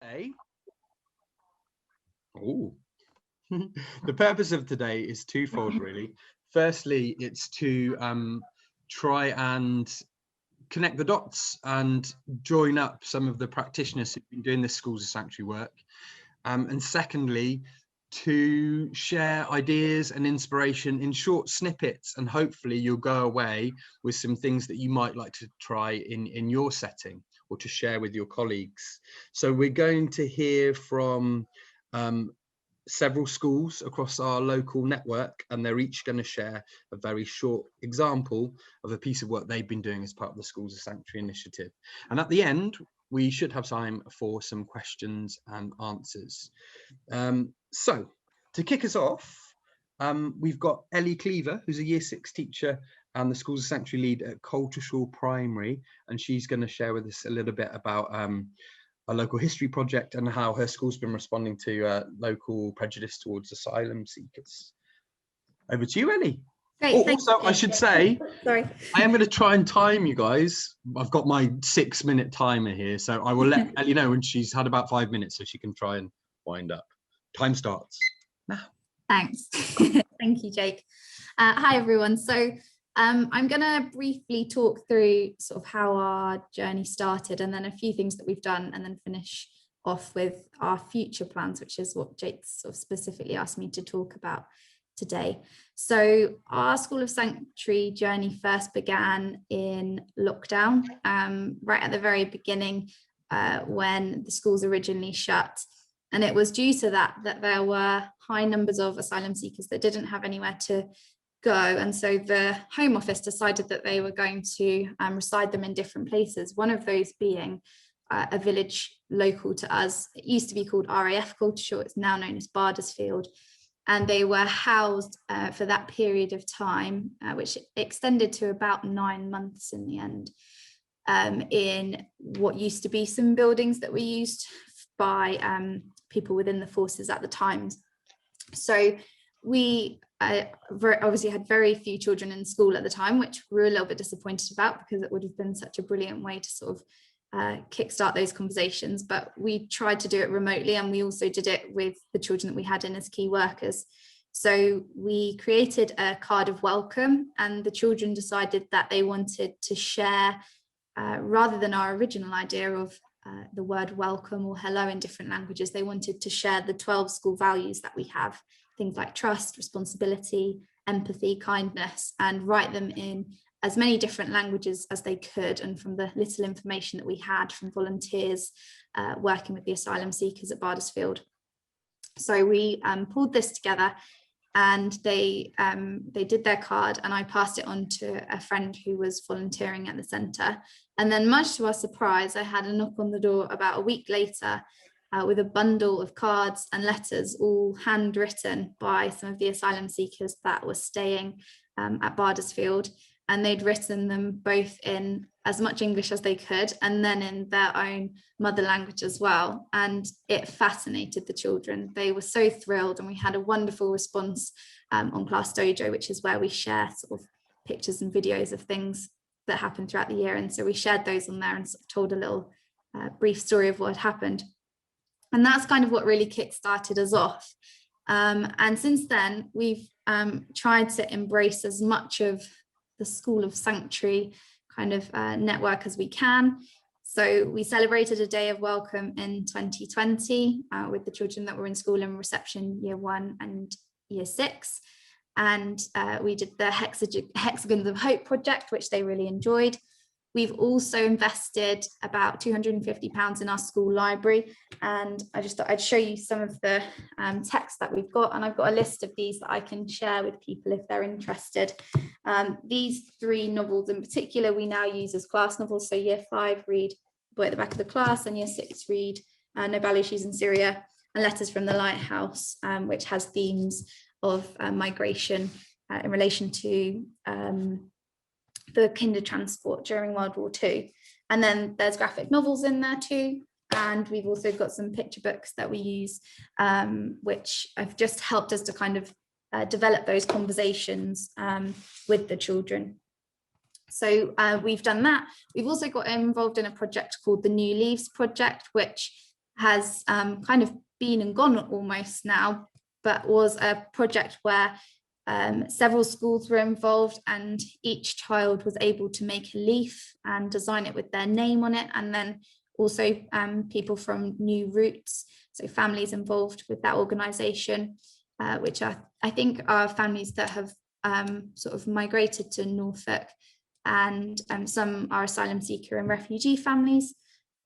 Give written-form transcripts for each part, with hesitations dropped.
Today, the purpose of today is twofold, really. Firstly, it's to try and connect the dots and join up some of the practitioners who've been doing this Schools of Sanctuary work. And secondly, to share ideas and inspiration in short snippets, and hopefully you'll go away with some things that you might like to try in your setting or to share with your colleagues. So we're going to hear from several schools across our local network, and they're each going to share a very short example of a piece of work they've been doing as part of the Schools of Sanctuary initiative. And at the end, we should have time for some questions and answers. So to kick us off, we've got Ellie Cleaver, who's a Year 6 teacher and the Schools of Sanctuary lead at Colchester Primary, and she's going to share with us a little bit about a local history project and how her school's been responding to local prejudice towards asylum seekers. Over to you, Ellie. Great, also, I should say, sorry, I am going to try and time you guys. I've got my 6-minute timer here, so I will let Ellie know when she's had about 5 minutes so she can try and wind up. Time starts now. Thanks. Thank you, Jake. Hi, everyone. So I'm going to briefly talk through sort of how our journey started and then a few things that we've done, and then finish off with our future plans, which is what Jake sort of specifically asked me to talk about today. So our School of Sanctuary journey first began in lockdown, right at the very beginning, when the schools originally shut. And it was due to that there were high numbers of asylum seekers that didn't have anywhere to go, and so the Home Office decided that they were going to reside them in different places, one of those being a village local to us. It used to be called RAF Colchester, it's now known as Bardesfield, and they were housed for that period of time, which extended to about 9 months in the end, in what used to be some buildings that were used by people within the forces at the time. So we obviously had very few children in school at the time, which we were a little bit disappointed about because it would have been such a brilliant way to sort of kickstart those conversations. But we tried to do it remotely, and we also did it with the children that we had in as key workers. So we created a card of welcome, and the children decided that they wanted to share, rather than our original idea of the word welcome or hello in different languages, they wanted to share the 12 school values that we have, things like trust, responsibility, empathy, kindness, and write them in as many different languages as they could, and from the little information that we had from volunteers working with the asylum seekers at Bardesfield. So we pulled this together, and they did their card, and I passed it on to a friend who was volunteering at the centre. And then, much to our surprise, I had a knock on the door about a week later with a bundle of cards and letters, all handwritten by some of the asylum seekers that were staying at Bardesfield. And they'd written them both in as much English as they could, and then in their own mother language as well. And it fascinated the children. They were so thrilled, and we had a wonderful response on Class Dojo, which is where we share sort of pictures and videos of things that happened throughout the year. And so we shared those on there and sort of told a little brief story of what had happened. And that's kind of what really kick-started us off. And since then, we've tried to embrace as much of the School of Sanctuary kind of network as we can. So we celebrated a day of welcome in 2020 with the children that were in school in reception Year 1 and Year 6. And we did the Hexagons of Hope project, which they really enjoyed. We've also invested about £250 in our school library, and I just thought I'd show you some of the text that we've got, and I've got a list of these that I can share with people if they're interested. These 3 novels in particular we now use as class novels, so Year 5 read Boy at the Back of the Class, and Year 6 read No Ballet Shoes in Syria and Letters from the Lighthouse, which has themes of migration in relation to the kinder transport during World War II. And then there's graphic novels in there too. And we've also got some picture books that we use, which have just helped us to kind of develop those conversations with the children. So we've done that. We've also got involved in a project called the New Leaves Project, which has kind of been and gone almost now, but was a project where several schools were involved, and each child was able to make a leaf and design it with their name on it, and then also people from New Roots, so families involved with that organisation, which I think are families that have sort of migrated to Norfolk, and some are asylum seeker and refugee families,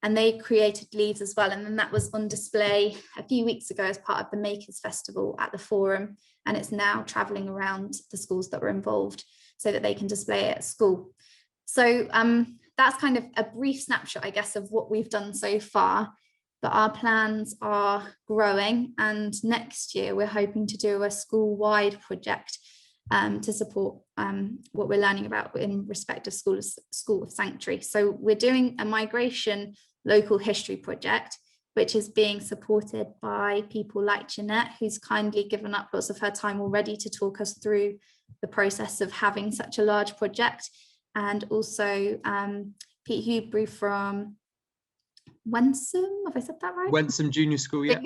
and they created leaves as well. And then that was on display a few weeks ago as part of the Makers Festival at the Forum, and it's now travelling around the schools that were involved so that they can display it at school. So that's kind of a brief snapshot, I guess, of what we've done so far, but our plans are growing, and next year we're hoping to do a school-wide project to support what we're learning about in respect of School of Sanctuary. So we're doing a migration local history project, which is being supported by people like Jeanette, who's kindly given up lots of her time already to talk us through the process of having such a large project, and also Pete Hubery from Wensum, have I said that right? Wensum Junior School, yeah.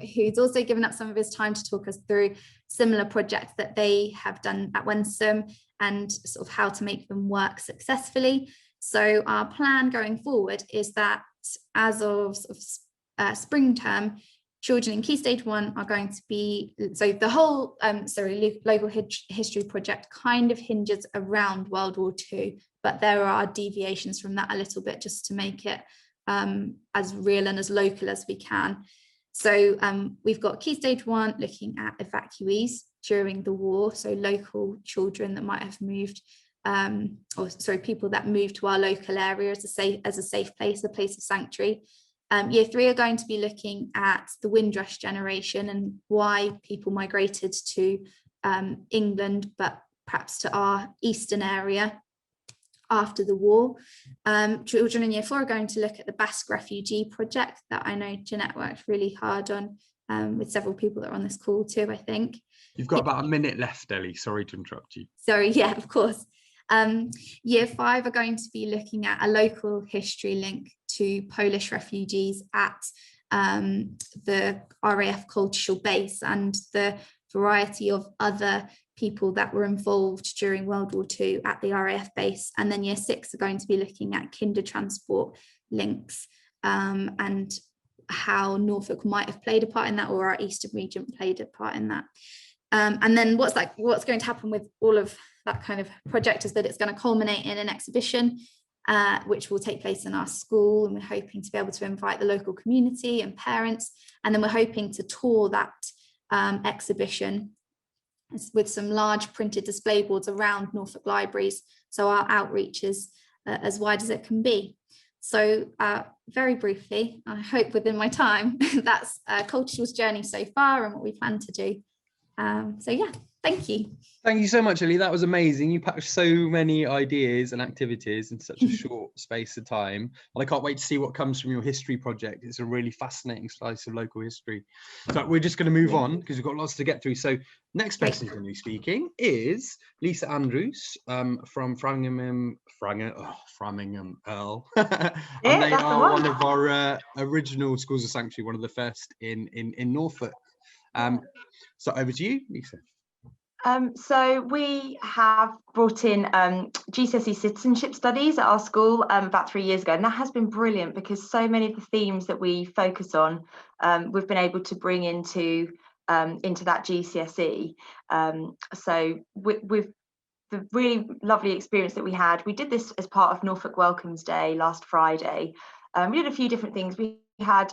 Who's also given up some of his time to talk us through similar projects that they have done at Wensum and sort of how to make them work successfully. So our plan going forward is that as of spring term, children in Key Stage 1 are going to be, so the whole local history project kind of hinges around World War II, but there are deviations from that a little bit just to make it as real and as local as we can. So we've got Key Stage 1 looking at evacuees during the war, so local children that might have moved, people that moved to our local area as a safe place, a place of sanctuary. Year 3 are going to be looking at the Windrush generation and why people migrated to England, but perhaps to our eastern area after the war. Children in Year 4 are going to look at the Basque Refugee project that I know Jeanette worked really hard on, with several people that are on this call too, I think. You've got about a minute left, Ellie. Sorry to interrupt you. Sorry, yeah, of course. Year 5 are going to be looking at a local history link to Polish refugees at the RAF Cultural Base and the variety of other people that were involved during World War II at the RAF base. And then Year 6 are going to be looking at kinder transport links and how Norfolk might have played a part in that, or our Eastern region played a part in that. And then what's going to happen with all of that kind of project is that it's going to culminate in an exhibition which will take place in our school, and we're hoping to be able to invite the local community and parents, and then we're hoping to tour that exhibition with some large printed display boards around Norfolk libraries, so our outreach is as wide as it can be. So very briefly, I hope within my time, that's Cultural's journey so far and what we plan to do. So yeah, thank you. Thank you so much, Ellie. That was amazing. You packed so many ideas and activities in such a short space of time. And I can't wait to see what comes from your history project. It's a really fascinating slice of local history. So we're just going to move on because we've got lots to get through. So next person who's going to be speaking is Lisa Andrews from Framingham Earl. And they are one of our original Schools of Sanctuary, one of the first in Norfolk. So over to you, Lisa. So we have brought in GCSE citizenship studies at our school about 3 years ago, and that has been brilliant because so many of the themes that we focus on, we've been able to bring into that GCSE. So with the really lovely experience that we had, we did this as part of Norfolk Welcomes Day last Friday. We did a few different things. We had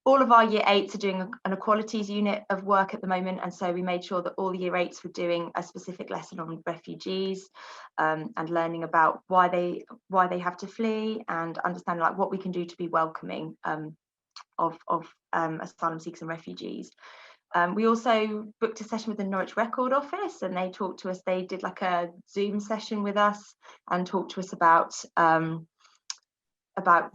all of our Year 8s are doing an equalities unit of work at the moment, and so we made sure that all the Year 8s were doing a specific lesson on refugees and learning about why they have to flee and understanding like what we can do to be welcoming of asylum seekers and refugees. We also booked a session with the Norwich Record Office, and they talked to us. They did like a Zoom session with us and talked to us about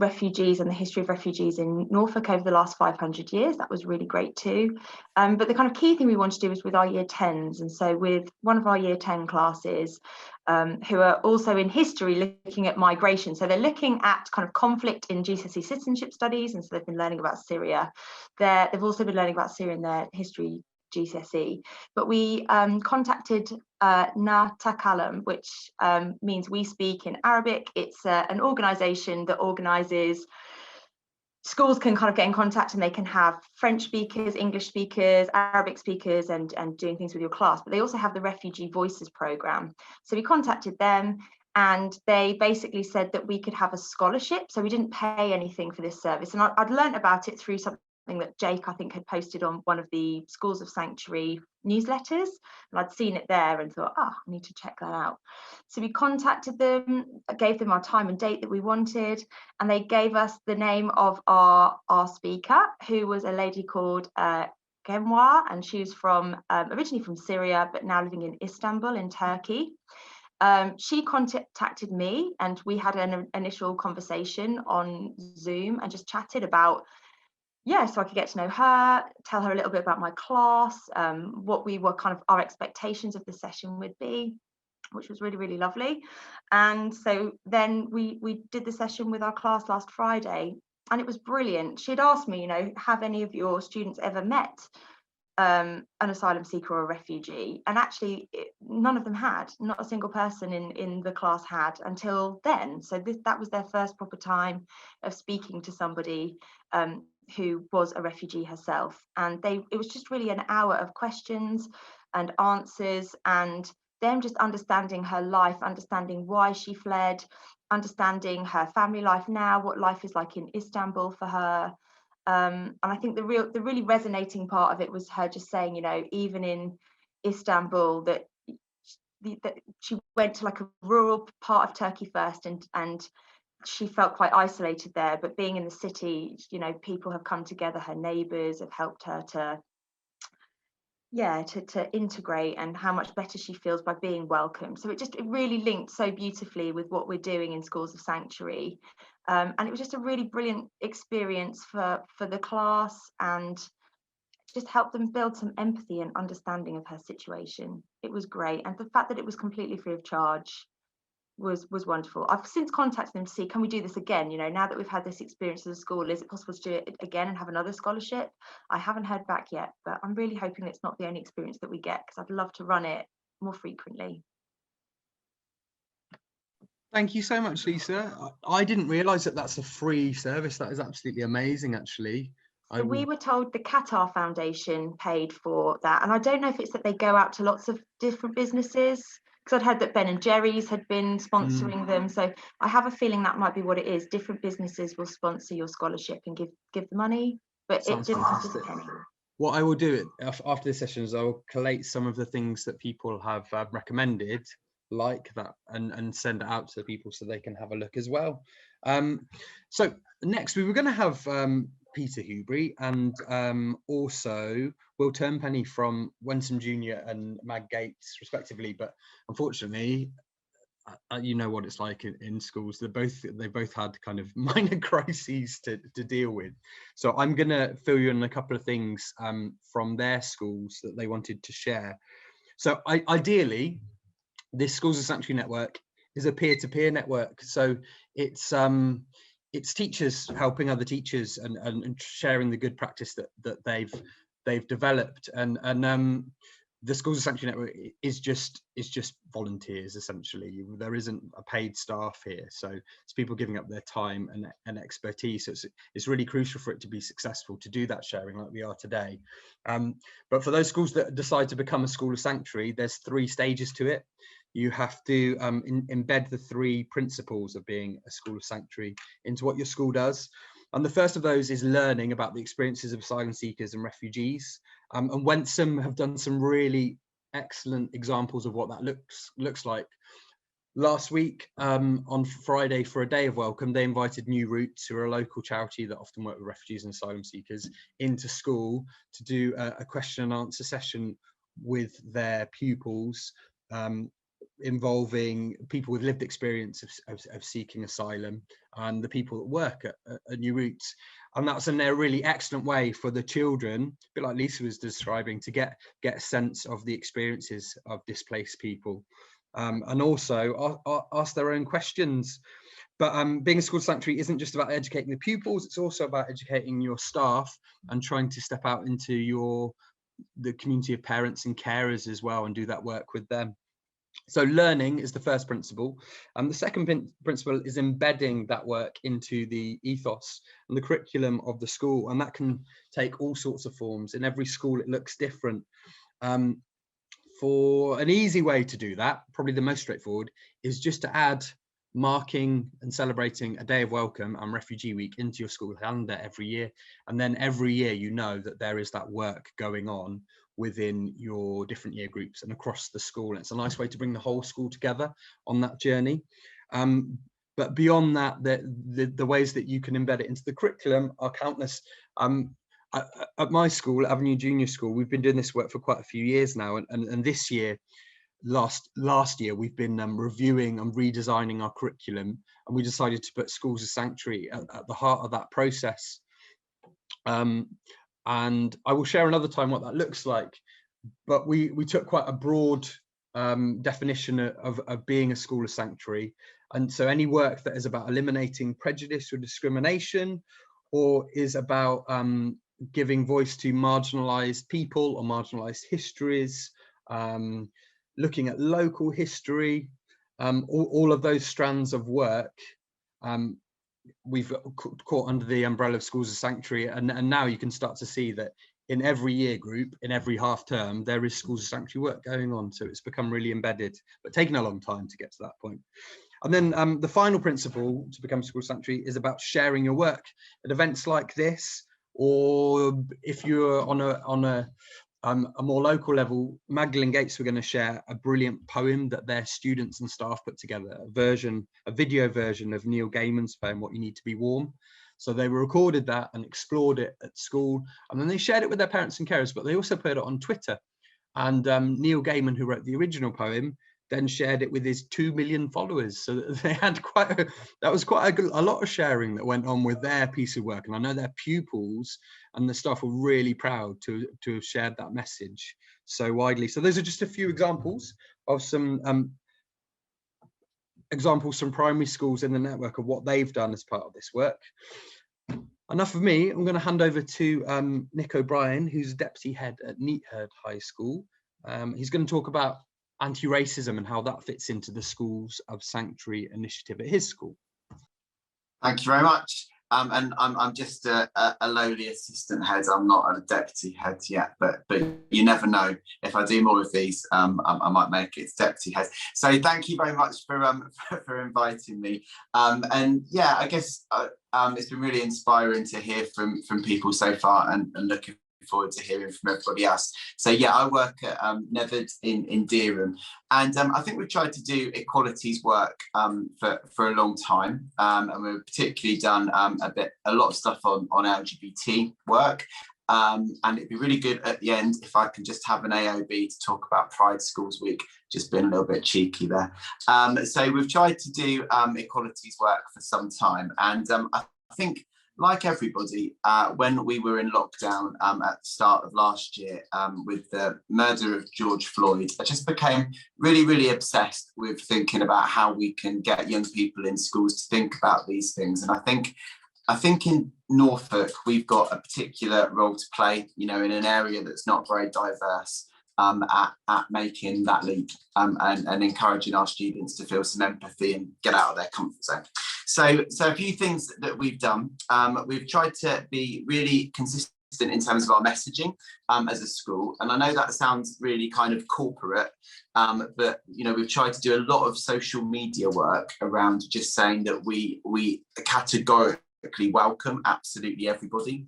refugees and the history of refugees in Norfolk over the last 500 years. That was really great too. But the kind of key thing we want to do is with our Year 10s. And so with one of our Year 10 classes, who are also in history looking at migration. So they're looking at kind of conflict in GCSE citizenship studies, and so they've been learning about Syria. They've also been learning about Syria in their history GCSE. But we contacted Na Takalam, which means we speak in Arabic. It's an organisation that organises, schools can kind of get in contact and they can have French speakers, English speakers, Arabic speakers, and doing things with your class. But they also have the Refugee Voices programme. So we contacted them, and they basically said that we could have a scholarship. So we didn't pay anything for this service. And I'd learnt about it through something that Jake, I think, had posted on one of the Schools of Sanctuary newsletters, and I'd seen it there and thought, I need to check that out. So we contacted them, gave them our time and date that we wanted, and they gave us the name of our speaker, who was a lady called Gemwa, and she was from originally from Syria, but now living in Istanbul in Turkey. She contacted me, and we had an initial conversation on Zoom and just chatted about, so I could get to know her, tell her a little bit about my class, what we were kind of, our expectations of the session would be, which was really, really lovely. And so then we did the session with our class last Friday, and it was brilliant. She'd asked me, have any of your students ever met an asylum seeker or a refugee? And actually none of them had. Not a single person in the class had until then. So that was their first proper time of speaking to somebody who was a refugee herself. And it was just really an hour of questions and answers, and them just understanding her life, understanding why she fled, understanding her family life now, what life is like in Istanbul for her. And I think the really resonating part of it was her just saying, even in Istanbul, that she went to like a rural part of Turkey first, and she felt quite isolated there, but being in the city, people have come together, her neighbours have helped her to integrate, and how much better she feels by being welcome. So it really linked so beautifully with what we're doing in Schools of Sanctuary. And it was just a really brilliant experience for the class, and just helped them build some empathy and understanding of her situation. It was great. And the fact that it was completely free of charge was wonderful. I've since contacted them to see, can we do this again? Now that we've had this experience as a school, is it possible to do it again and have another scholarship? I haven't heard back yet, but I'm really hoping it's not the only experience that we get, because I'd love to run it more frequently. Thank you so much, Lisa. I didn't realise that that's a free service. That is absolutely amazing, actually. So we were told the Qatar Foundation paid for that, and I don't know if it's that they go out to lots of different businesses, because I'd heard that Ben and Jerry's had been sponsoring them. So I have a feeling that might be what it is. Different businesses will sponsor your scholarship and give the money, but it didn't cost us a penny. What I will do after this session is I will collate some of the things that people have recommended like that, and send it out to the people so they can have a look as well. So next we were going to have Peter Hubery, and also Will Turnpenny from Wensum Junior and Mag Gates respectively, but unfortunately you know what it's like in schools. They both had kind of minor crises to deal with, so I'm gonna fill you in a couple of things from their schools that they wanted to share. So ideally, this Schools of Sanctuary network is a peer-to-peer network, so it's teachers helping other teachers and sharing the good practice that they've developed, and the Schools of Sanctuary network is just volunteers essentially. There isn't a paid staff here, so it's people giving up their time and expertise. So it's really crucial for it to be successful to do that sharing like we are today. But for those schools that decide to become a School of Sanctuary, there's 3 stages to it. You have to embed the 3 principles of being a School of Sanctuary into what your school does. And the first of those is learning about the experiences of asylum seekers and refugees. And Wensum have done some really excellent examples of what that looks like. Last week, on Friday, for a day of welcome, they invited New Roots, who are a local charity that often work with refugees and asylum seekers, into school to do a question and answer session with their pupils, involving people with lived experience of seeking asylum and the people that work at New Roots. And that's a really excellent way for the children, a bit like Lisa was describing, to get a sense of the experiences of displaced people. and also ask their own questions. But being a school sanctuary isn't just about educating the pupils, it's also about educating your staff and trying to step out into the community of parents and carers as well and do that work with them. So learning is the first principle. The second principle is embedding that work into the ethos and the curriculum of the school. And that can take all sorts of forms. In every school, it looks different. For an easy way to do that, probably the most straightforward, is just to add marking and celebrating a day of welcome and Refugee Week into your school calendar every year. And then every year, you know that there is that work going on within your different year groups and across the school. And it's a nice way to bring the whole school together on that journey. But beyond that, the ways that you can embed it into the curriculum are countless. At my school, Avenue Junior School, we've been doing this work for quite a few years now. And this year, last year, we've been reviewing and redesigning our curriculum. And we decided to put schools as sanctuary at the heart of that process. And I will share another time what that looks like. But we took quite a broad definition of being a school as sanctuary. And so any work that is about eliminating prejudice or discrimination, or is about giving voice to marginalized people or marginalized histories, looking at local history, all of those strands of work, we've caught under the umbrella of schools as sanctuary, and now you can start to see that in every year group, in every half term, there is schools as sanctuary work going on. So it's become really embedded, but taking a long time to get to that point. And then the final principle to become school sanctuary is about sharing your work at events like this, or if you're on a more local level. Magdalene Gates were going to share a brilliant poem that their students and staff put together, a video version of Neil Gaiman's poem, What You Need to Be Warm. So they recorded that and explored it at school, and then they shared it with their parents and carers, but they also put it on Twitter. And Neil Gaiman, who wrote the original poem, then shared it with his 2 million followers. So they had quite a lot of sharing that went on with their piece of work. And I know their pupils and the staff were really proud to have shared that message so widely. So those are just a few examples of some examples from primary schools in the network of what they've done as part of this work. Enough of me. I'm going to hand over to Nick O'Brien, who's deputy head at Neatherd High School. He's going to talk about anti-racism and how that fits into the Schools of Sanctuary initiative at his school. Thank you very much. And I'm just a lowly assistant head. I'm not a deputy head yet, but you never know. If I do more of these, I might make it deputy head. So thank you very much for inviting me. And yeah, I guess it's been really inspiring to hear from people so far, and looking forward to hearing from everybody else. So yeah, I work at Neatherd in Dereham, and I think we've tried to do equalities work for a long time, and we've particularly done a lot of stuff on LGBT work, and it'd be really good at the end if I can just have an AOB to talk about Pride Schools Week. Just being a little bit cheeky there. So we've tried to do equalities work for some time, and I think, like everybody, when we were in lockdown at the start of last year with the murder of George Floyd, I just became really, really obsessed with thinking about how we can get young people in schools to think about these things. And I think in Norfolk, we've got a particular role to play, in an area that's not very diverse, at making that leap and encouraging our students to feel some empathy and get out of their comfort zone. So a few things that we've done. We've tried to be really consistent in terms of our messaging as a school. And I know that sounds really kind of corporate, but we've tried to do a lot of social media work around just saying that we categorically welcome absolutely everybody.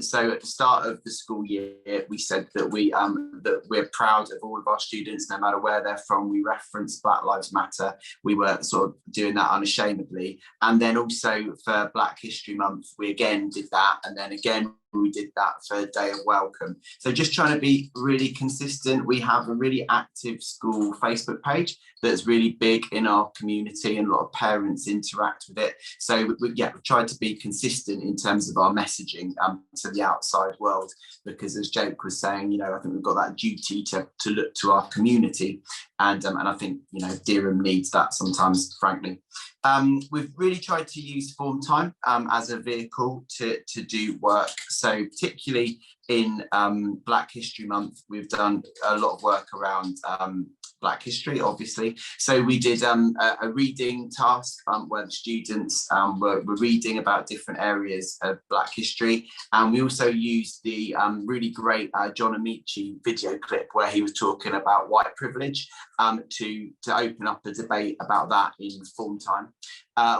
So at the start of the school year, we said that we're proud of all of our students, no matter where they're from. We reference Black Lives Matter. We were sort of doing that unashamedly. And then also for Black History Month, we again did that. And then again, we did that for Day of Welcome. So just trying to be really consistent. We have a really active school Facebook page that's really big in our community, and a lot of parents interact with it. So we've tried to be consistent in terms of our messaging to the outside world, because as Jake was saying, you know, I think we've got that duty to look to our community, and I think, you know, Dereham needs that sometimes, frankly. We've really tried to use Form Time as a vehicle to do work. So particularly in Black History Month, we've done a lot of work around Black history, obviously. So we did a reading task where the students were reading about different areas of Black history. And we also used the really great John Amici video clip where he was talking about white privilege to open up a debate about that in Form Time.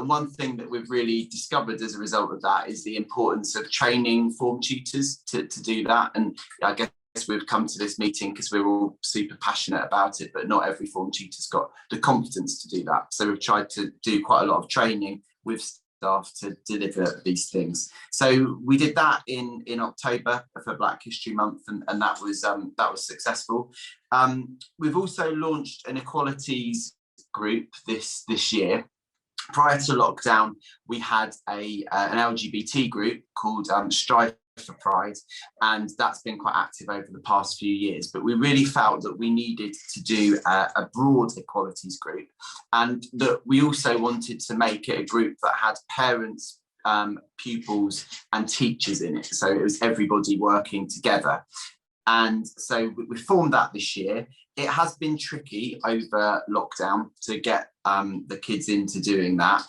One thing that we've really discovered as a result of that is the importance of training form tutors to do that. And I guess we've come to this meeting because we're all super passionate about it, but not every form tutor's got the confidence to do that. So we've tried to do quite a lot of training with staff to deliver these things. So we did that in October for Black History Month, and that was successful. We've also launched an equalities group this year. Prior to lockdown, we had an LGBT group called Strive for Pride, and that's been quite active over the past few years. But we really felt that we needed to do a broad equalities group, and that we also wanted to make it a group that had parents, pupils and teachers in it. So it was everybody working together. And so we formed that this year. It has been tricky over lockdown to get the kids into doing that.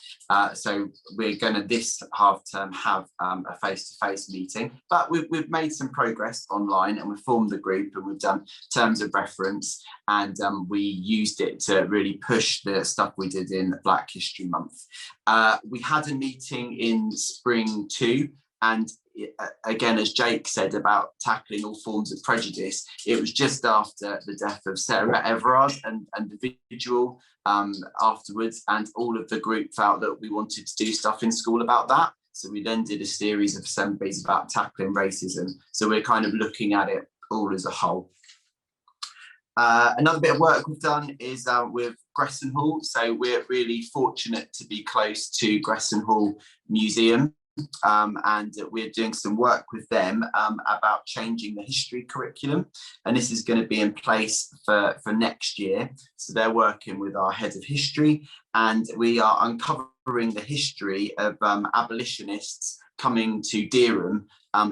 So we're going to this half term have a face-to-face meeting, but we've made some progress online, and we've formed the group, and we've done terms of reference, and we used it to really push the stuff we did in Black History Month. We had a meeting in spring too, and again, as Jake said about tackling all forms of prejudice, it was just after the death of Sarah Everard and the vigil afterwards, and all of the group felt that we wanted to do stuff in school about that. So we then did a series of assemblies about tackling racism. So we're kind of looking at it all as a whole. Another bit of work we've done is with Gresson Hall. So we're really fortunate to be close to Gresson Hall Museum. And we're doing some work with them about changing the history curriculum, and this is going to be in place for next year. So they're working with our head of history, and we are uncovering the history of abolitionists coming to Dereham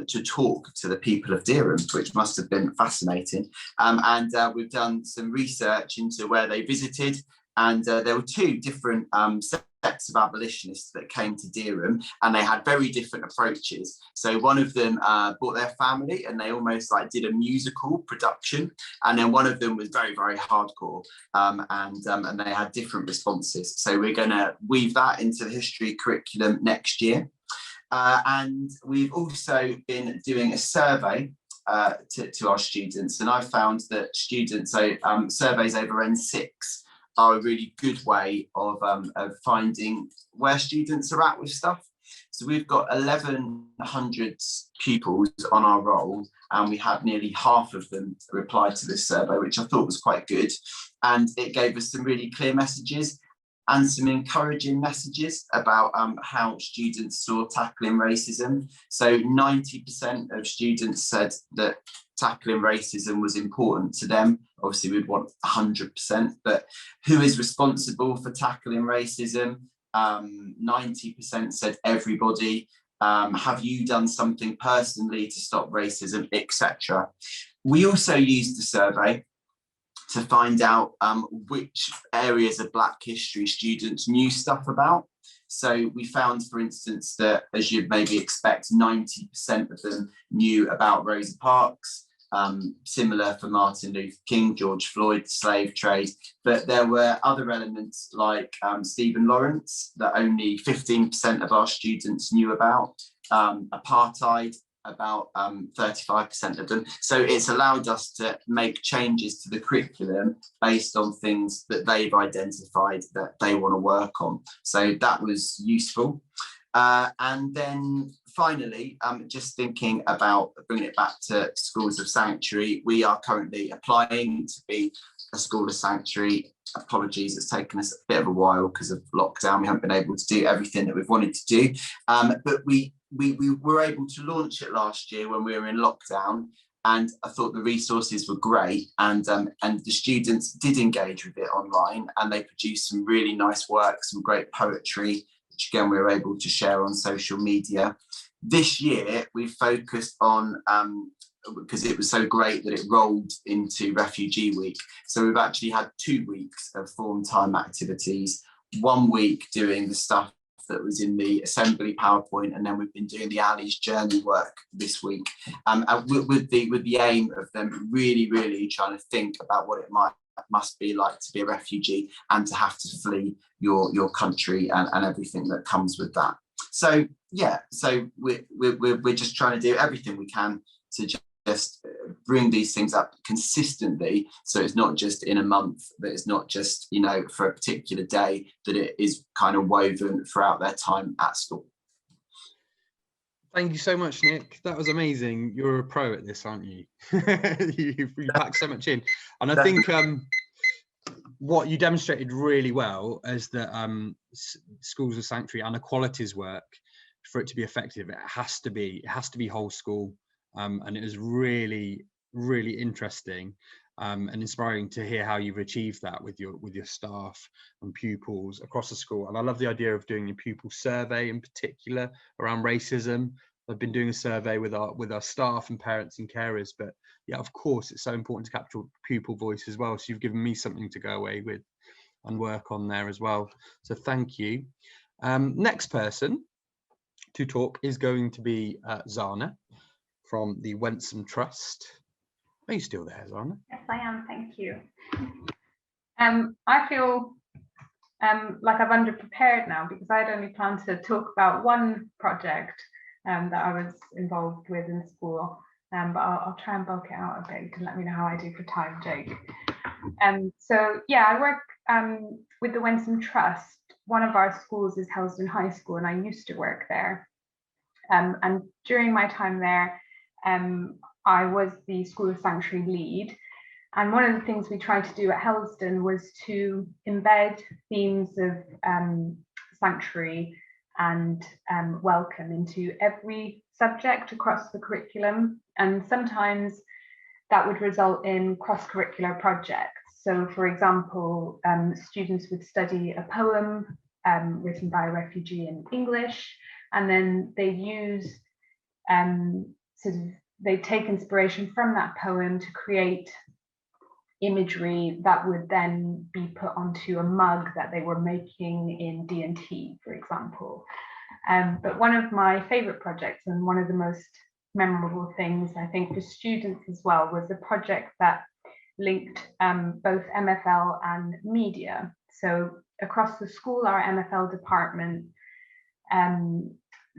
to talk to the people of Dereham, which must have been fascinating. And we've done some research into where they visited, and there were two different sets of abolitionists that came to Dereham, and they had very different approaches. So one of them brought their family, and they almost like did a musical production, and then one of them was very, very hardcore, and they had different responses. So we're going to weave that into the history curriculum next year. And we've also been doing a survey to our students, and I found that students, surveys over N6 are a really good way of finding where students are at with stuff. So we've got 1,100 pupils on our roll, and we had nearly half of them reply to this survey, which I thought was quite good. And it gave us some really clear messages and some encouraging messages about how students saw tackling racism. So 90% of students said that tackling racism was important to them. Obviously, we'd want 100%, but who is responsible for tackling racism? 90% said everybody. Have you done something personally to stop racism, etc. We also used the survey to find out which areas of Black history students knew stuff about. So we found, for instance, that, as you'd maybe expect, 90% of them knew about Rosa Parks. Similar for Martin Luther King, George Floyd, the slave trade. But there were other elements like Stephen Lawrence that only 15% of our students knew about, apartheid, about 35% of them. So it's allowed us to make changes to the curriculum based on things that they've identified that they want to work on. So that was useful. And then finally, just thinking about bringing it back to schools of sanctuary, we are currently applying to be a school of sanctuary. Apologies, it's taken us a bit of a while because of lockdown. We haven't been able to do everything that we've wanted to do, but we were able to launch it last year when we were in lockdown, and I thought the resources were great, and the students did engage with it online, and they produced some really nice work, some great poetry, which again we were able to share on social media. This year we focused on, because it was so great that it rolled into Refugee Week, so we've actually had 2 weeks of form time activities, 1 week doing the stuff that was in the assembly PowerPoint, and then we've been doing the Ali's journey work this week, with the aim of them really trying to think about what it must be like to be a refugee and to have to flee your country and everything that comes with that. So yeah, so we're just trying to do everything we can to just bring these things up consistently, so it's not just in a month, that it's not just, you know, for a particular day, that it is kind of woven throughout their time at school. Thank you so much, Nick. That was amazing. You're a pro at this, aren't you? you packed so much in, and I think what you demonstrated really well is that schools of sanctuary and equalities work, for it to be effective, it has to be whole school. And it was really interesting and inspiring to hear how you've achieved that with your staff and pupils across the school. And I love the idea of doing a pupil survey in particular around racism. I've been doing a survey with our staff and parents and carers, but yeah, of course it's so important to capture pupil voice as well. So you've given me something to go away with and work on there as well. So thank you. Next person to talk is going to be Zana from the Wensum Trust. Are you still there, Zana? Yes, I am, thank you. I feel like I've underprepared now, because I'd only planned to talk about one project that I was involved with in school, but I'll try and bulk it out a bit. You can let me know how I do for time, Jake. So yeah, I work with the Wensum Trust. One of our schools is Helsden High School, and I used to work there. And during my time there, I was the School of Sanctuary lead. And one of the things we tried to do at Helsden was to embed themes of sanctuary and welcome into every subject across the curriculum. And sometimes that would result in cross-curricular projects. So for example, students would study a poem written by a refugee in English, and then they use they take inspiration from that poem to create imagery that would then be put onto a mug that they were making in D&T, for example. But one of my favorite projects, and one of the most memorable things I think for students as well, was a project that linked both MFL and media. So across the school, our MFL department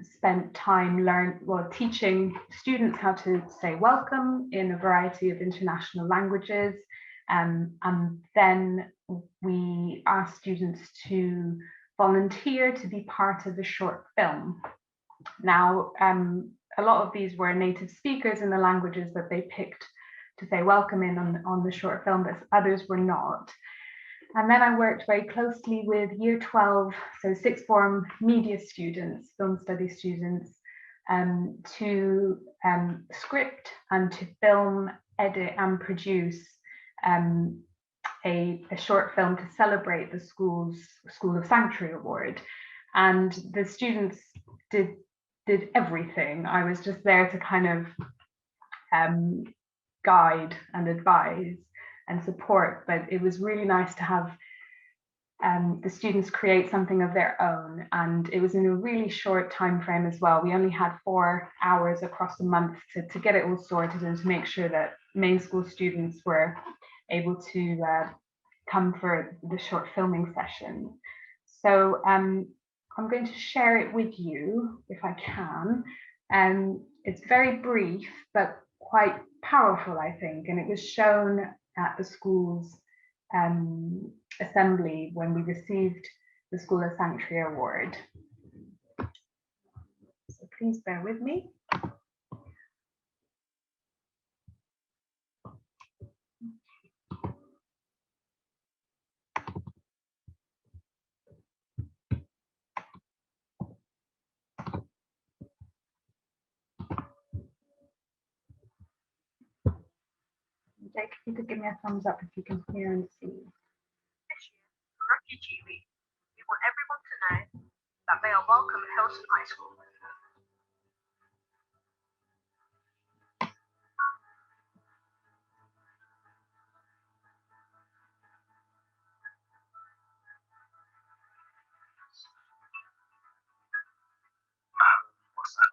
spent time teaching students how to say welcome in a variety of international languages, and then we asked students to volunteer to be part of a short film. Now, a lot of these were native speakers in the languages that they picked to say welcome in on the short film, but others were not. And then I worked very closely with year 12, so sixth form media students, film study students, to script and to film, edit and produce a short film to celebrate the school's School of Sanctuary Award. And the students did everything. I was just there to kind of guide and advise and support, but it was really nice to have the students create something of their own, and it was in a really short time frame as well. We only had 4 hours across the month to get it all sorted and to make sure that main school students were able to come for the short filming session. So I'm going to share it with you if I can. It's very brief but quite powerful, I think, and it was shown at the school's assembly when we received the School of Sanctuary Award. So please bear with me. Jake, if you could give me a thumbs up if you can hear and see. This year, for Refugee Week, we want everyone to know that they are welcome at Helston High School. What's that?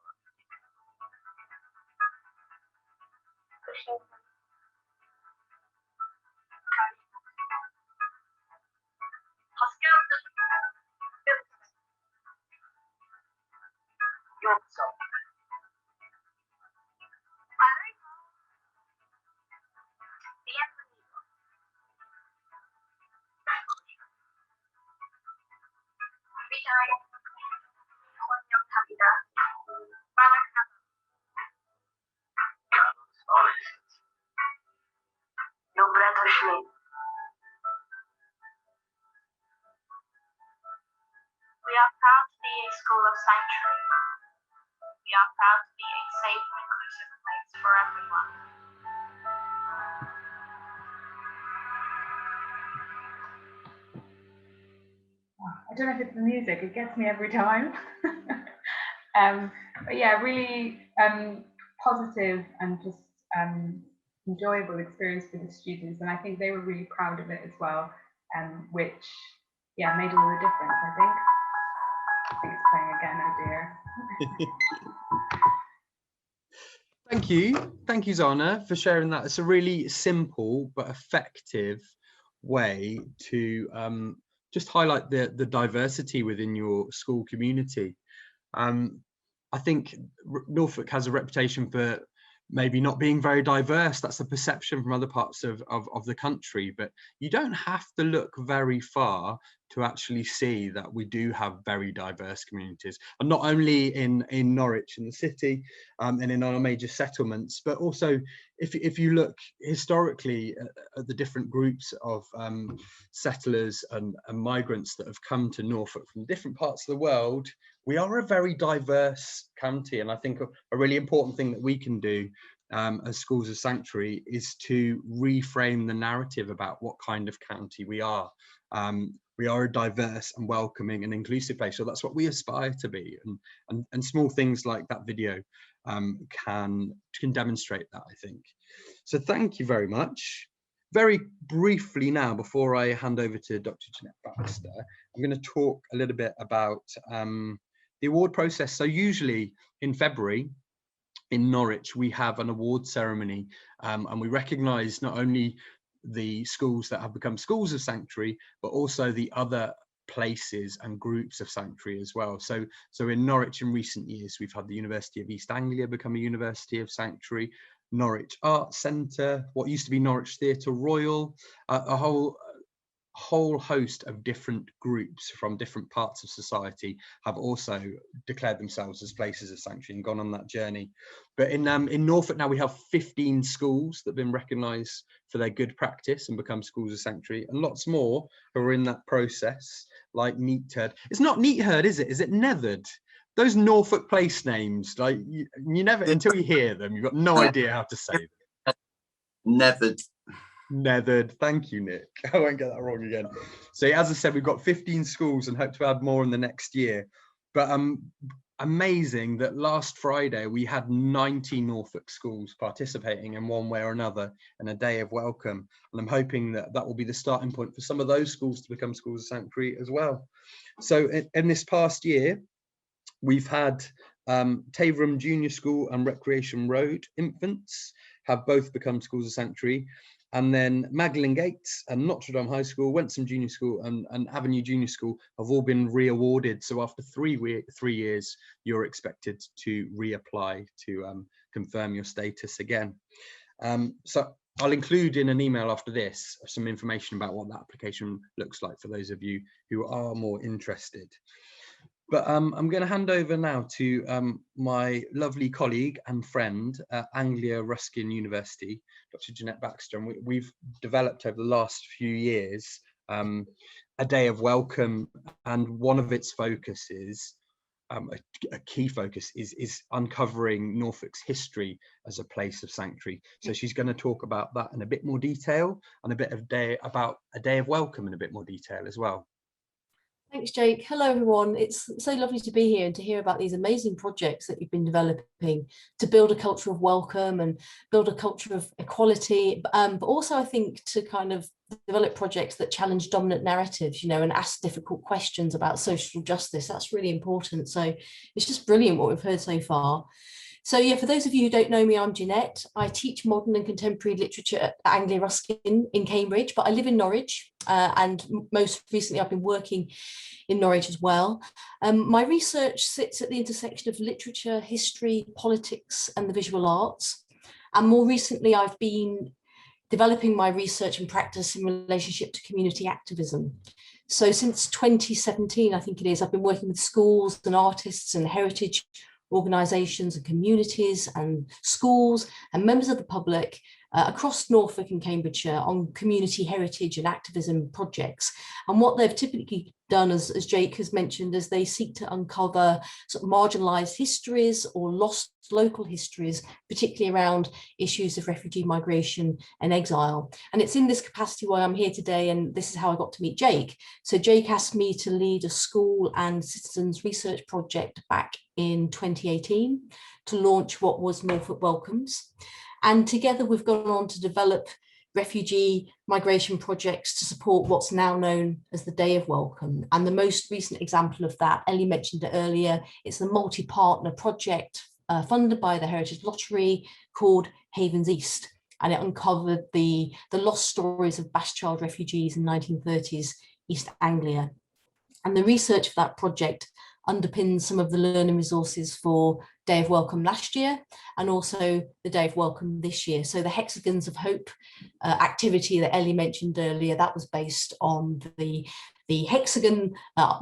We are proud to be a school of sanctuary. We are proud to be a safe and inclusive place for everyone. I don't know if it's the music, it gets me every time. But yeah, really positive and just enjoyable experience for the students, and I think they were really proud of it as well, which yeah made all the difference. I think it's playing again, oh dear. Thank you Zana, for sharing that. It's a really simple but effective way to just highlight the diversity within your school community. I think Norfolk has a reputation for maybe not being very diverse. That's the perception from other parts of the country, but you don't have to look very far to actually see that we do have very diverse communities, and not only in Norwich in the city and in our major settlements, but also if you look historically at the different groups of settlers and migrants that have come to Norfolk from different parts of the world. We are a very diverse county, and I think a really important thing that we can do as schools of sanctuary is to reframe the narrative about what kind of county we are. We are a diverse and welcoming and inclusive place, so that's what we aspire to be, and small things like that video can demonstrate that, I think. So thank you very much. Very briefly now, before I hand over to Dr. Jeanette Baxter, I'm going to talk a little bit about the award process. So usually in February in Norwich, we have an award ceremony, and we recognise not only the schools that have become schools of sanctuary, but also the other places and groups of sanctuary as well. So in Norwich in recent years, we've had the University of East Anglia become a University of Sanctuary, Norwich Arts Centre, what used to be Norwich Theatre Royal, a whole host of different groups from different parts of society have also declared themselves as places of sanctuary and gone on that journey. But in Norfolk now we have 15 schools that have been recognised for their good practice and become schools of sanctuary, and lots more who are in that process, like Neatherd. It's not Neatherd, is it? Is it Nether'd? Those Norfolk place names, like you never, until you hear them, you've got no idea how to say them. Nether'd. Nether'd, thank you, Nick. I won't get that wrong again. So as I said, we've got 15 schools and hope to add more in the next year. But amazing that last Friday we had 90 Norfolk schools participating in one way or another in a day of welcome. And I'm hoping that that will be the starting point for some of those schools to become schools of sanctuary as well. So in this past year, we've had Taverham Junior School and Recreation Road infants have both become schools of sanctuary. And then Magdalen Gates and Notre Dame High School, Wentham Junior School and Avenue Junior School have all been re-awarded. So after 3 years, you're expected to reapply to confirm your status again. So I'll include in an email after this some information about what that application looks like for those of you who are more interested. But I'm going to hand over now to my lovely colleague and friend at Anglia Ruskin University, Dr. Jeanette Baxter. And we've developed over the last few years a day of welcome, and one of its focuses, a key focus, is uncovering Norfolk's history as a place of sanctuary. So she's going to talk about that in a bit more detail, and about a day of welcome in a bit more detail as well. Thanks, Jake. Hello, everyone. It's so lovely to be here and to hear about these amazing projects that you've been developing to build a culture of welcome and build a culture of equality, but also I think to kind of develop projects that challenge dominant narratives, you know, and ask difficult questions about social justice. That's really important. So it's just brilliant what we've heard so far. So yeah, for those of you who don't know me, I'm Jeanette. I teach modern and contemporary literature at Anglia Ruskin in Cambridge, but I live in Norwich, and most recently I've been working in Norwich as well. My research sits at the intersection of literature, history, politics, and the visual arts. And more recently, I've been developing my research and practice in relationship to community activism. So since 2017, I think it is, I've been working with schools and artists and heritage organisations and communities and schools and members of the public across Norfolk and Cambridgeshire on community heritage and activism projects. And what they've typically done, as Jake has mentioned, is they seek to uncover sort of marginalised histories or lost local histories, particularly around issues of refugee migration and exile. And it's in this capacity why I'm here today, and this is how I got to meet Jake. So Jake asked me to lead a school and citizens research project back in 2018 to launch what was Norfolk Welcomes. And together we've gone on to develop refugee migration projects to support what's now known as the Day of Welcome. And the most recent example of that, Ellie mentioned it earlier, it's the multi-partner project funded by the Heritage Lottery called Havens East. And it uncovered the lost stories of Basque child refugees in 1930s East Anglia. And the research for that project underpins some of the learning resources for Day of Welcome last year and also the Day of Welcome this year. So the Hexagons of Hope activity that Ellie mentioned earlier, that was based on the hexagon,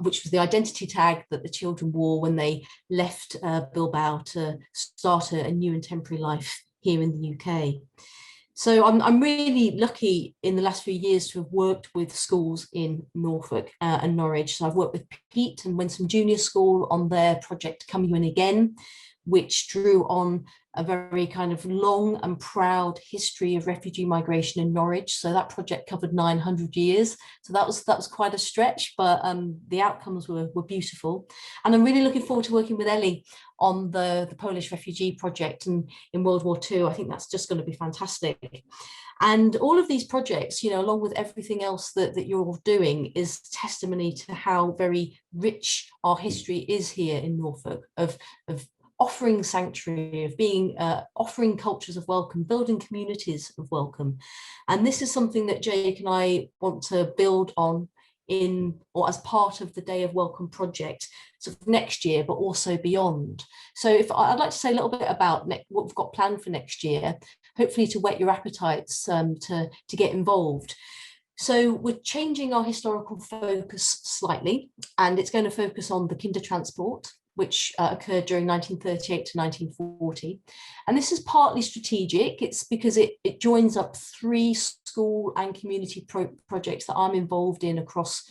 which was the identity tag that the children wore when they left Bilbao to start a new and temporary life here in the UK. So I'm really lucky in the last few years to have worked with schools in Norfolk and Norwich. So I've worked with Pete and Winsome Junior School on their project Come You In Again, which drew on a very kind of long and proud history of refugee migration in Norwich. So that project covered 900 years. So that was quite a stretch, but the outcomes were beautiful. And I'm really looking forward to working with Ellie on the Polish refugee project and in World War II. I think that's just going to be fantastic. And all of these projects, you know, along with everything else that you're all doing, is testimony to how very rich our history is here in Norfolk, of offering sanctuary, of being offering cultures of welcome, building communities of welcome. And this is something that Jake and I want to build on in or as part of the Day of Welcome project sort of next year, but also beyond. So if I'd like to say a little bit about what we've got planned for next year, hopefully to whet your appetites to get involved. So we're changing our historical focus slightly, and it's going to focus on the Kindertransport, which occurred during 1938 to 1940. And this is partly strategic. It's because it joins up 3 school and community projects that I'm involved in across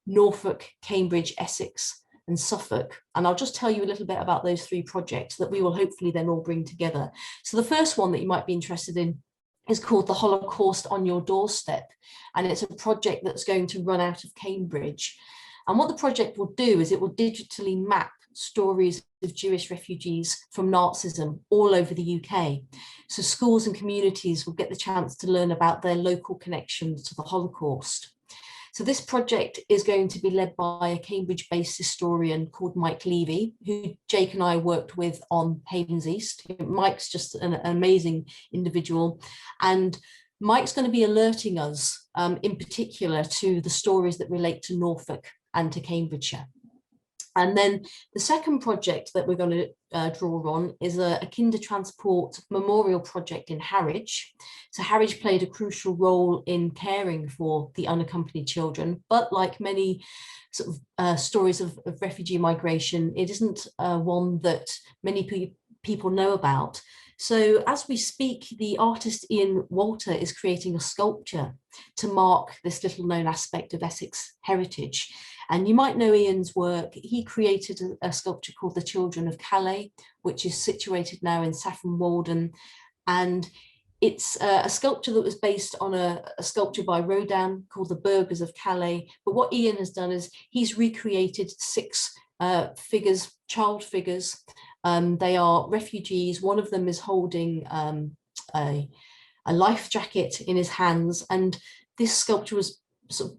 Norfolk, Cambridge, Essex, and Suffolk. And I'll just tell you a little bit about those 3 projects that we will hopefully then all bring together. So the first one that you might be interested in is called The Holocaust on Your Doorstep. And it's a project that's going to run out of Cambridge. And what the project will do is it will digitally map stories of Jewish refugees from Nazism all over the UK. So schools and communities will get the chance to learn about their local connections to the Holocaust. So this project is going to be led by a Cambridge-based historian called Mike Levy, who Jake and I worked with on Havens East. Mike's just an amazing individual. And Mike's going to be alerting us in particular to the stories that relate to Norfolk and to Cambridgeshire. And then the second project that we're going to draw on is a Kindertransport memorial project in Harwich. So Harwich played a crucial role in caring for the unaccompanied children, but like many sort of stories of refugee migration, it isn't one that many people know about. So as we speak, the artist Ian Walter is creating a sculpture to mark this little known aspect of Essex heritage. And you might know Ian's work. He created a sculpture called The Children of Calais, which is situated now in Saffron Walden. And it's a sculpture that was based on a sculpture by Rodin called The Burghers of Calais. But what Ian has done is he's recreated 6 figures, child figures. They are refugees. One of them is holding a life jacket in his hands. And this sculpture was sort of,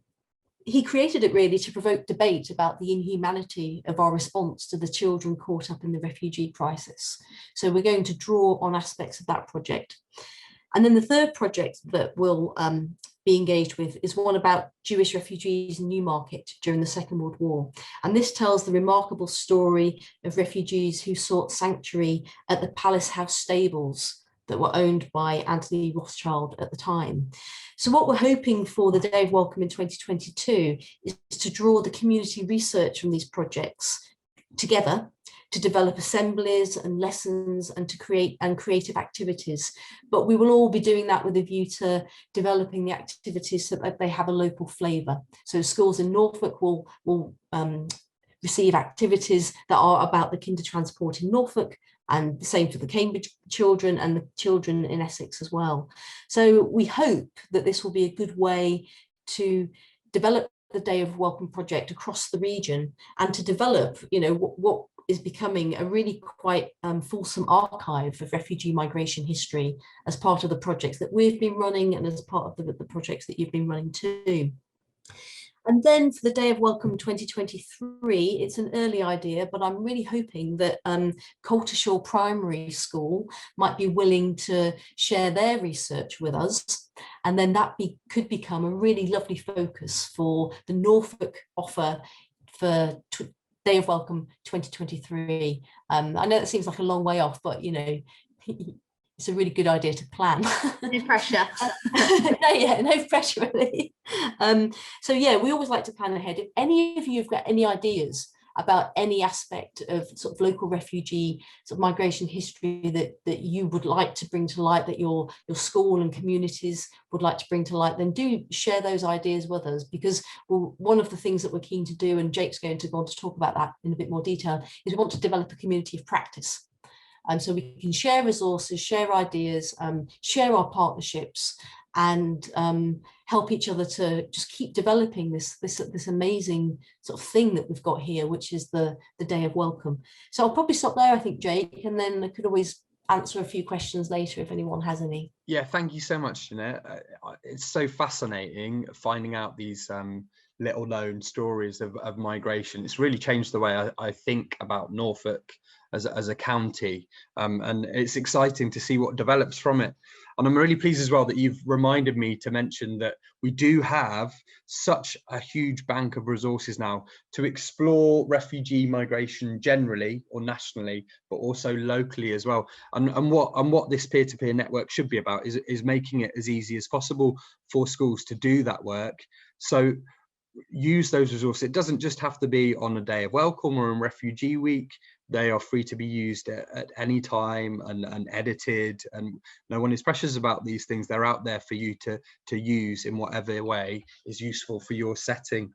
he created it really to provoke debate about the inhumanity of our response to the children caught up in the refugee crisis. So we're going to draw on aspects of that project. And then the third project that we'll be engaged with is one about Jewish refugees in Newmarket during the Second World War. And this tells the remarkable story of refugees who sought sanctuary at the Palace House stables that were owned by Anthony Rothschild at the time. So what we're hoping for the Day of Welcome in 2022 is to draw the community research from these projects together to develop assemblies and lessons and to create creative activities. But we will all be doing that with a view to developing the activities so that they have a local flavour. So schools in Norfolk will receive activities that are about the Kindertransport in Norfolk, and the same for the Cambridge children and the children in Essex as well. So we hope that this will be a good way to develop the Day of Welcome project across the region and to develop, you know, what is becoming a really quite fulsome archive of refugee migration history as part of the projects that we've been running and as part of the projects that you've been running too. And then for the Day of Welcome 2023, it's an early idea, but I'm really hoping that Coltishall Primary School might be willing to share their research with us. And then that could become a really lovely focus for the Norfolk offer for Day of Welcome 2023. I know that seems like a long way off, but you know, it's a really good idea to plan. No pressure. No pressure really. So yeah, we always like to plan ahead. If any of you have got any ideas about any aspect of sort of local refugee sort of migration history that you would like to bring to light, that your school and communities would like to bring to light, then do share those ideas with us, because one of the things that we're keen to do, and Jake's going to go on to talk about that in a bit more detail, is we want to develop a community of practice. So we can share resources, share ideas, share our partnerships, and help each other to just keep developing this amazing sort of thing that we've got here, which is the Day of Welcome. So I'll probably stop there, I think, Jake, and then I could always answer a few questions later if anyone has any. Yeah, thank you so much, Jeanette. It's so fascinating finding out these little known stories of migration. It's really changed the way I think about Norfolk as a county, and it's exciting to see what develops from it. And I'm really pleased as well that you've reminded me to mention that we do have such a huge bank of resources now to explore refugee migration generally or nationally, but also locally as well. And what this peer-to-peer network should be about is making it as easy as possible for schools to do that work. So use those resources. It doesn't just have to be on a Day of Welcome or in Refugee Week. They are free to be used at any time and edited, and no one is precious about these things. They're out there for you to use in whatever way is useful for your setting.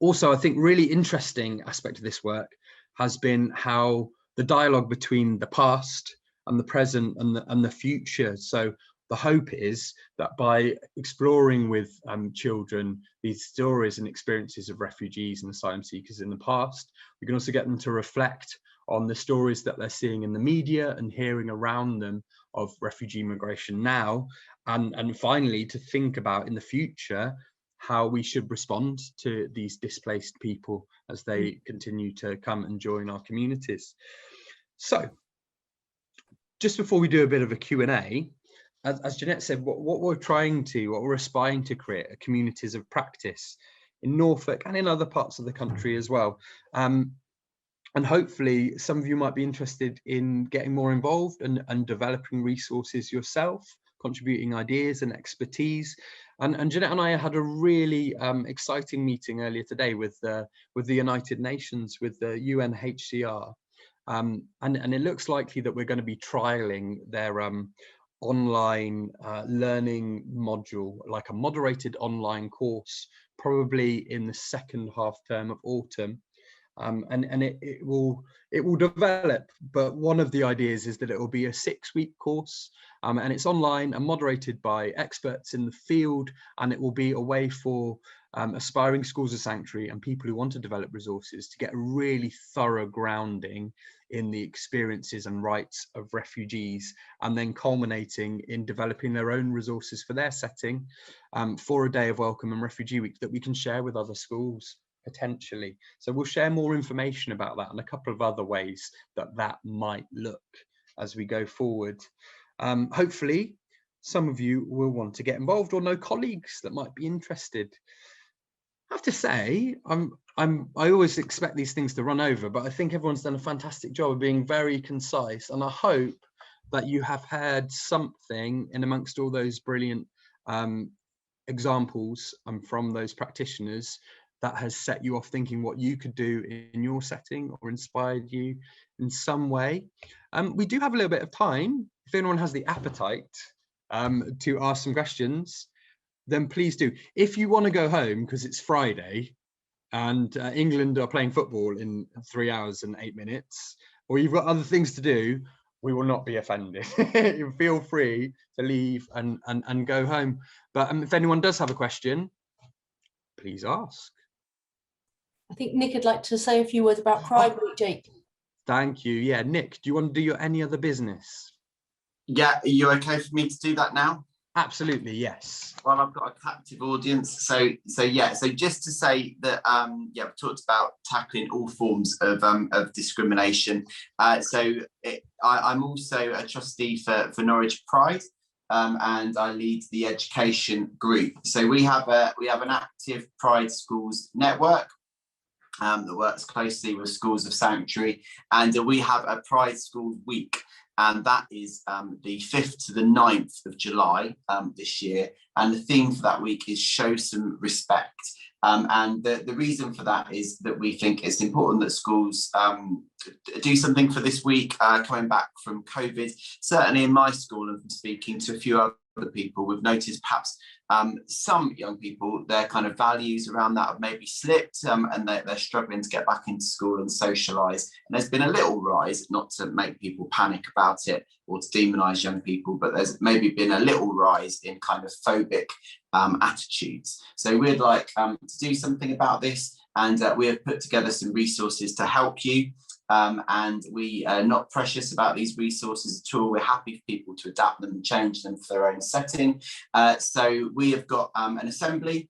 Also, I think really interesting aspect of this work has been how the dialogue between the past and the present and the future. So the hope is that by exploring with children these stories and experiences of refugees and asylum seekers in the past, we can also get them to reflect on the stories that they're seeing in the media and hearing around them of refugee migration now, and finally to think about in the future how we should respond to these displaced people as they continue to come and join our communities. So just before we do a bit of a Q&A, as Jeanette said, what we're aspiring to create are communities of practice. in Norfolk and in other parts of the country as well. And hopefully some of you might be interested in getting more involved and developing resources yourself, contributing ideas and expertise. And Jeanette and I had a really exciting meeting earlier today with the United Nations, with the UNHCR. And it looks likely that we're going to be trialing their online learning module, like a moderated online course, probably in the second half term of autumn. And it will develop, but one of the ideas is that it will be a 6-week course, and it's online and moderated by experts in the field, and it will be a way for aspiring schools of sanctuary and people who want to develop resources to get a really thorough grounding in the experiences and rights of refugees, and then culminating in developing their own resources for their setting for a day of welcome and refugee week that we can share with other schools potentially. So we'll share more information about that and a couple of other ways that might look as we go forward. Hopefully some of you will want to get involved or know colleagues that might be interested. I have to say, I always expect these things to run over, but I think everyone's done a fantastic job of being very concise, and I hope that you have heard something in amongst all those brilliant examples from those practitioners that has set you off thinking what you could do in your setting or inspired you in some way. We do have a little bit of time. If anyone has the appetite to ask some questions, then please do. If you want to go home because it's Friday and England are playing football in 3 hours and 8 minutes, or you've got other things to do, we will not be offended. You feel free to leave and go home. But if anyone does have a question, please ask. I think Nick would like to say a few words about Pride Week, Jake. Thank you. Yeah, Nick, do you want to do your any other business? Yeah, are you okay for me to do that now? Absolutely, yes. Well, I've got a captive audience, so just to say that we talked about tackling all forms of discrimination. I'm also a trustee for Norwich Pride, and I lead the education group. So we have an active Pride schools network that works closely with schools of sanctuary, and we have a Pride Schools Week. And that is the 5th to the 9th of July this year. And the theme for that week is show some respect. And the reason for that is that we think it's important that schools do something for this week, coming back from COVID. Certainly in my school, and from speaking to a few other people, we've noticed perhaps some young people, their kind of values around that have maybe slipped, and they're struggling to get back into school and socialise. And there's been a little rise, not to make people panic about it or to demonise young people, but there's maybe been a little rise in kind of phobic attitudes. So we'd like to do something about this, and we have put together some resources to help you. And we are not precious about these resources at all. We're happy for people to adapt them and change them for their own setting. So we have got an assembly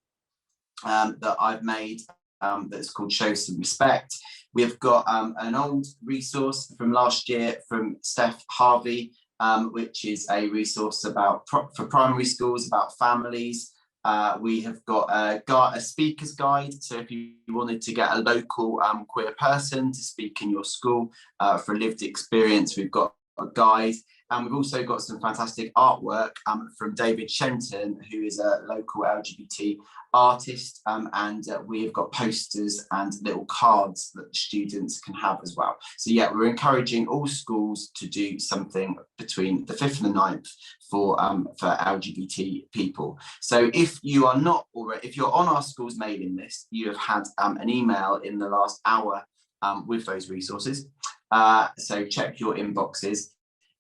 that I've made that's called Show Some Respect. We've got an old resource from last year from Steph Harvey, which is a resource for primary schools about families. We have got a speaker's guide, so if you wanted to get a local queer person to speak in your school for a lived experience, we've got a guide. And we've also got some fantastic artwork from David Shenton, who is a local LGBT artist, and we have got posters and little cards that students can have as well. So yeah, we're encouraging all schools to do something between the 5th and the 9th for LGBT people. So if you are not already, if you're on our school's mailing list, you have had an email in the last hour with those resources. So check your inboxes.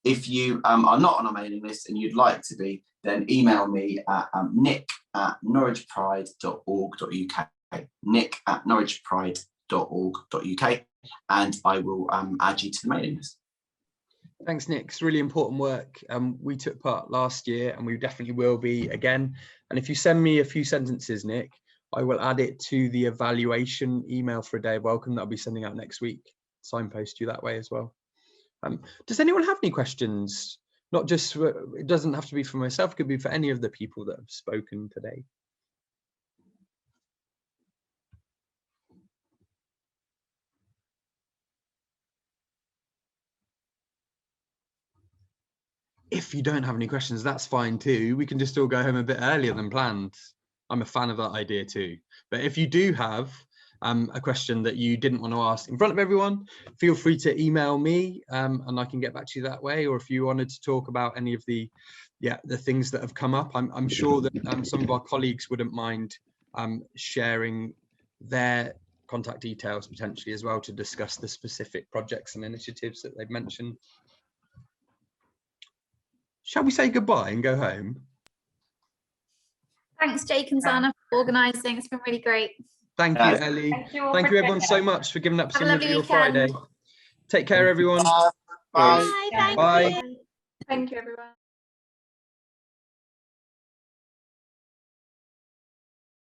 If you are not on our mailing list and you'd like to be, then email me at nick@norwichpride.org.uk, nick@norwichpride.org.uk, and I will add you to the mailing list. Thanks, Nick. It's really important work. We took part last year and we definitely will be again. And if you send me a few sentences, Nick, I will add it to the evaluation email for a day of welcome that I'll be sending out next week. Signpost you that way as well. Does anyone have any questions? Not just, it doesn't have to be for myself, it could be for any of the people that have spoken today. if you don't have any questions, that's fine too. We can just all go home a bit earlier than planned. I'm a fan of that idea too. But if you do have a question that you didn't want to ask in front of everyone, feel free to email me and I can get back to you that way. Or if you wanted to talk about any of the things that have come up, I'm sure that some of our colleagues wouldn't mind sharing their contact details potentially as well to discuss the specific projects and initiatives that they've mentioned. Shall we say goodbye and go home? Thanks, Jake and Zana, for organising. It's been really great. Thank you, Ellie. Thank you, everyone, so much for giving up some of your Friday. Take care, everyone. Bye. Bye. Bye. Thank you, everyone.